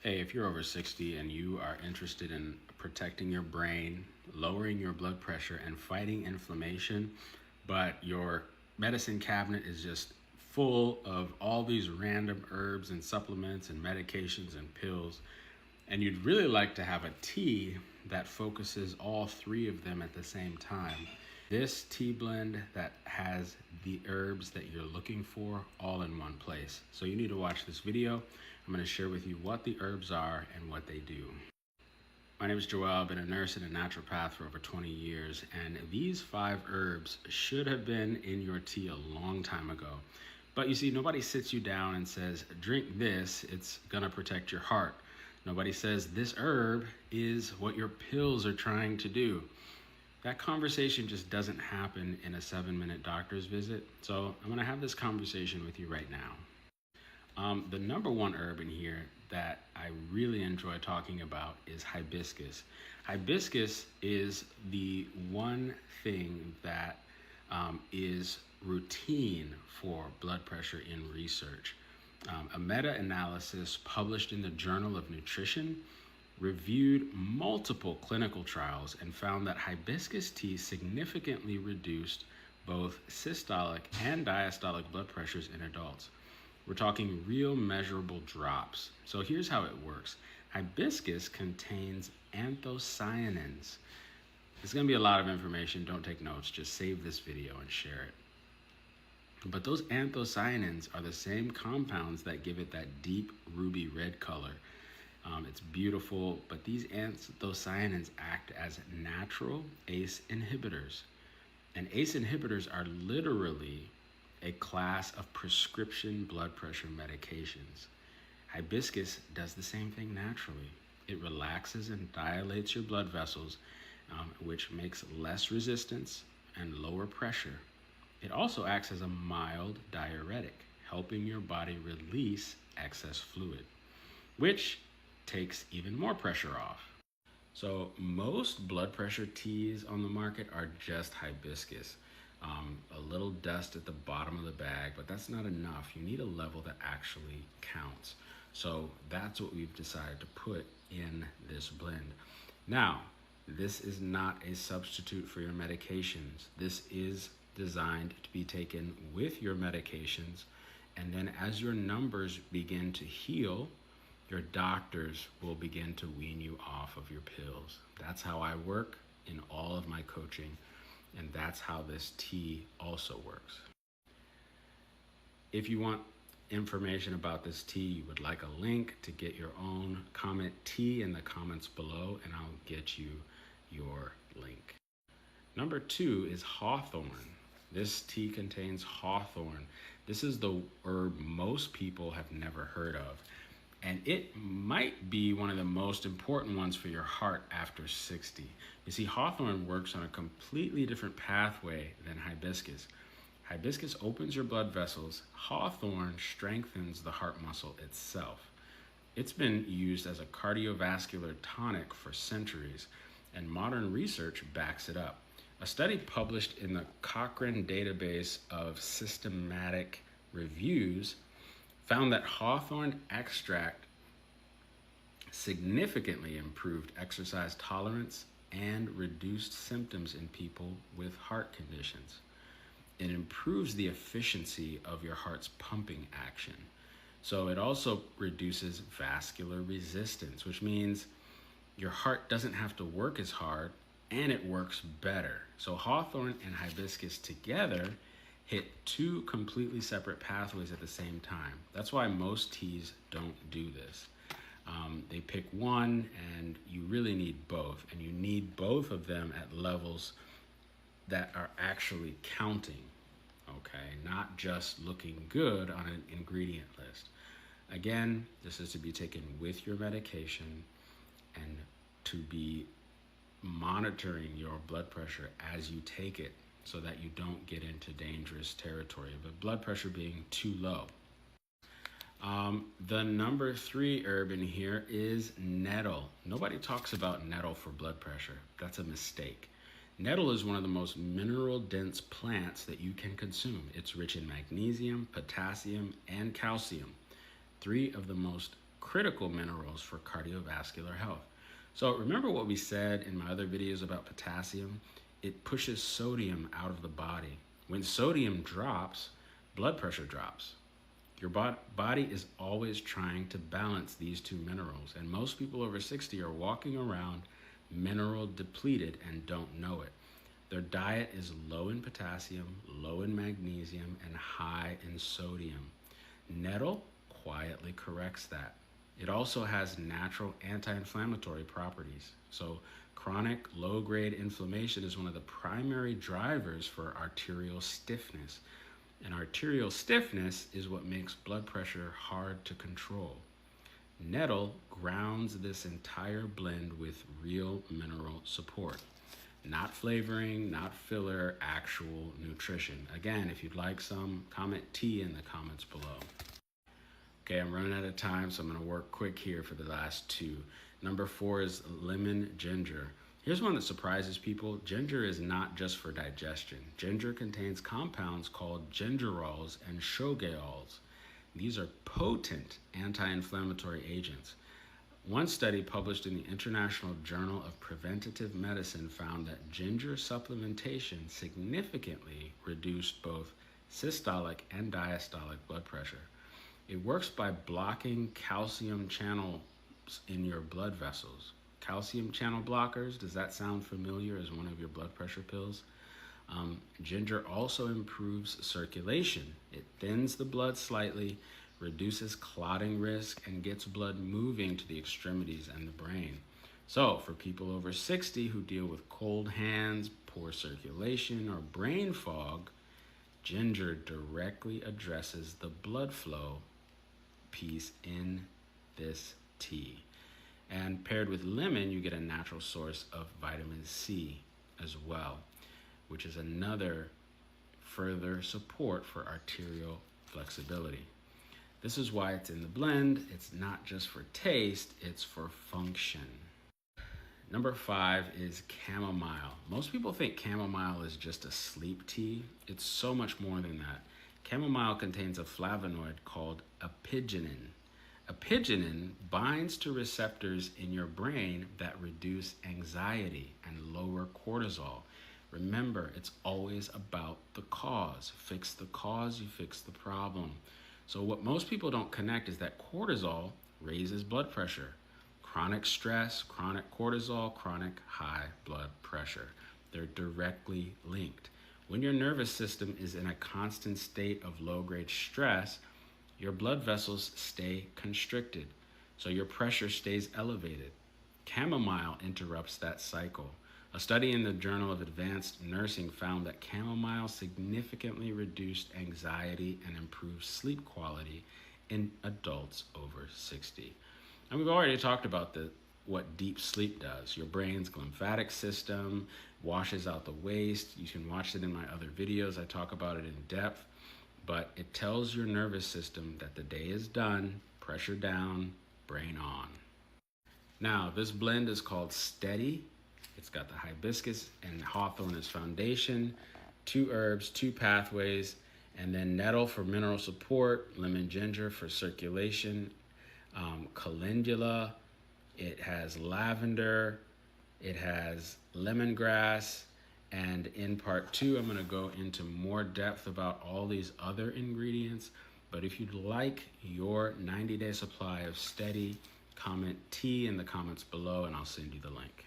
Hey, if you're over 60 and you are interested in protecting your brain, lowering your blood pressure, and fighting inflammation, but your medicine cabinet is just full of all these random herbs and supplements and medications and pills, and you'd really like to have a tea that focuses all three of them at the same time. This tea blend that has the herbs that you're looking for all in one place. So you need to watch this video. I'm going to share with you what the herbs are and what they do. My name is Joel. I've been a nurse and a naturopath for over 20 years, and these 5 herbs should have been in your tea a long time ago. But you see, nobody sits you down and says, drink this, it's gonna protect your heart. Nobody says this herb is what your pills are trying to do. That conversation just doesn't happen in a 7-minute doctor's visit. So I'm gonna have this conversation with you right now. The number one herb in here that I really enjoy talking about is hibiscus. Hibiscus is the one thing that is routine for blood pressure in research. A meta-analysis published in the Journal of Nutrition reviewed multiple clinical trials and found that hibiscus tea significantly reduced both systolic and diastolic blood pressures in adults. We're talking real measurable drops. So here's how it works. Hibiscus contains anthocyanins. It's going to be a lot of information. Don't take notes. Just save this video and share it. But those anthocyanins are the same compounds that give it that deep ruby red color. It's beautiful, but these anthocyanins act as natural ACE inhibitors. And ACE inhibitors are literally a class of prescription blood pressure medications. Hibiscus does the same thing naturally. It relaxes and dilates your blood vessels, which makes less resistance and lower pressure. It also acts as a mild diuretic, helping your body release excess fluid, which takes even more pressure off. So most blood pressure teas on the market are just hibiscus. A little dust at the bottom of the bag, but that's not enough. You need a level that actually counts. So that's what we've decided to put in this blend. Now, this is not a substitute for your medications. This is designed to be taken with your medications. And then as your numbers begin to heal, your doctors will begin to wean you off of your pills. That's how I work in all of my coaching, and that's how this tea also works. If you want information about this tea, you would like a link to get your own, comment tea in the comments below, and I'll get you your link. Number 2 is hawthorn. This tea contains hawthorn. This is the herb most people have never heard of. And it might be one of the most important ones for your heart after 60. You see, hawthorn works on a completely different pathway than hibiscus. Hibiscus opens your blood vessels. Hawthorn strengthens the heart muscle itself. It's been used as a cardiovascular tonic for centuries, and modern research backs it up. A study published in the Cochrane Database of Systematic Reviews found that hawthorn extract significantly improved exercise tolerance and reduced symptoms in people with heart conditions. It improves the efficiency of your heart's pumping action. So it also reduces vascular resistance, which means your heart doesn't have to work as hard and it works better. So hawthorn and hibiscus together hit 2 completely separate pathways at the same time. That's why most teas don't do this. They pick one, and you really need both, and you need both of them at levels that are actually counting, okay? Not just looking good on an ingredient list. Again, this is to be taken with your medication and to be monitoring your blood pressure as you take it, so that you don't get into dangerous territory, but blood pressure being too low. The number 3 herb in here is nettle. Nobody talks about nettle for blood pressure. That's a mistake. Nettle is one of the most mineral-dense plants that you can consume. It's rich in magnesium, potassium, and calcium, 3 of the most critical minerals for cardiovascular health. So remember what we said in my other videos about potassium? It pushes sodium out of the body. When sodium drops, blood pressure drops. Your body is always trying to balance these two minerals, and most people over 60 are walking around mineral depleted and don't know it. Their diet is low in potassium, low in magnesium, and high in sodium. Nettle quietly corrects that. It also has natural anti-inflammatory properties. So chronic low-grade inflammation is one of the primary drivers for arterial stiffness. And arterial stiffness is what makes blood pressure hard to control. Nettle grounds this entire blend with real mineral support. Not flavoring, not filler, actual nutrition. Again, if you'd like some, comment T in the comments below. Okay, I'm running out of time, so I'm gonna work quick here for the last two. Number 4 is lemon ginger. Here's one that surprises people. Ginger is not just for digestion. Ginger contains compounds called gingerols and shogaols. These are potent anti-inflammatory agents. One study published in the International Journal of Preventative Medicine found that ginger supplementation significantly reduced both systolic and diastolic blood pressure. It works by blocking calcium channels in your blood vessels. Calcium channel blockers, does that sound familiar as one of your blood pressure pills? Ginger also improves circulation. It thins the blood slightly, reduces clotting risk, and gets blood moving to the extremities and the brain. So for people over 60 who deal with cold hands, poor circulation, or brain fog, ginger directly addresses the blood flow piece in this tea. And paired with lemon, you get a natural source of vitamin C as well, which is another further support for arterial flexibility. This is why it's in the blend. It's not just for taste, it's for function. Number 5 is chamomile. Most people think chamomile is just a sleep tea. It's so much more than that. Chamomile contains a flavonoid called apigenin. Apigenin binds to receptors in your brain that reduce anxiety and lower cortisol. Remember, it's always about the cause. Fix the cause, you fix the problem. So what most people don't connect is that cortisol raises blood pressure. Chronic stress, chronic cortisol, chronic high blood pressure. They're directly linked. When your nervous system is in a constant state of low-grade stress, your blood vessels stay constricted, so your pressure stays elevated. Chamomile interrupts that cycle. A study in the Journal of Advanced Nursing found that chamomile significantly reduced anxiety and improved sleep quality in adults over 60. And we've already talked about what deep sleep does. Your brain's lymphatic system washes out the waste. You can watch it in my other videos. I talk about it in depth. But it tells your nervous system that the day is done, pressure down, brain on. Now, this blend is called Steady. It's got the hibiscus and hawthorn as foundation, 2 herbs, 2 pathways, and then nettle for mineral support, lemon ginger for circulation, calendula, it has lavender, it has lemongrass, and in part 2, I'm going to go into more depth about all these other ingredients. But if you'd like your 90-day supply of Steady, comment T in the comments below and I'll send you the link.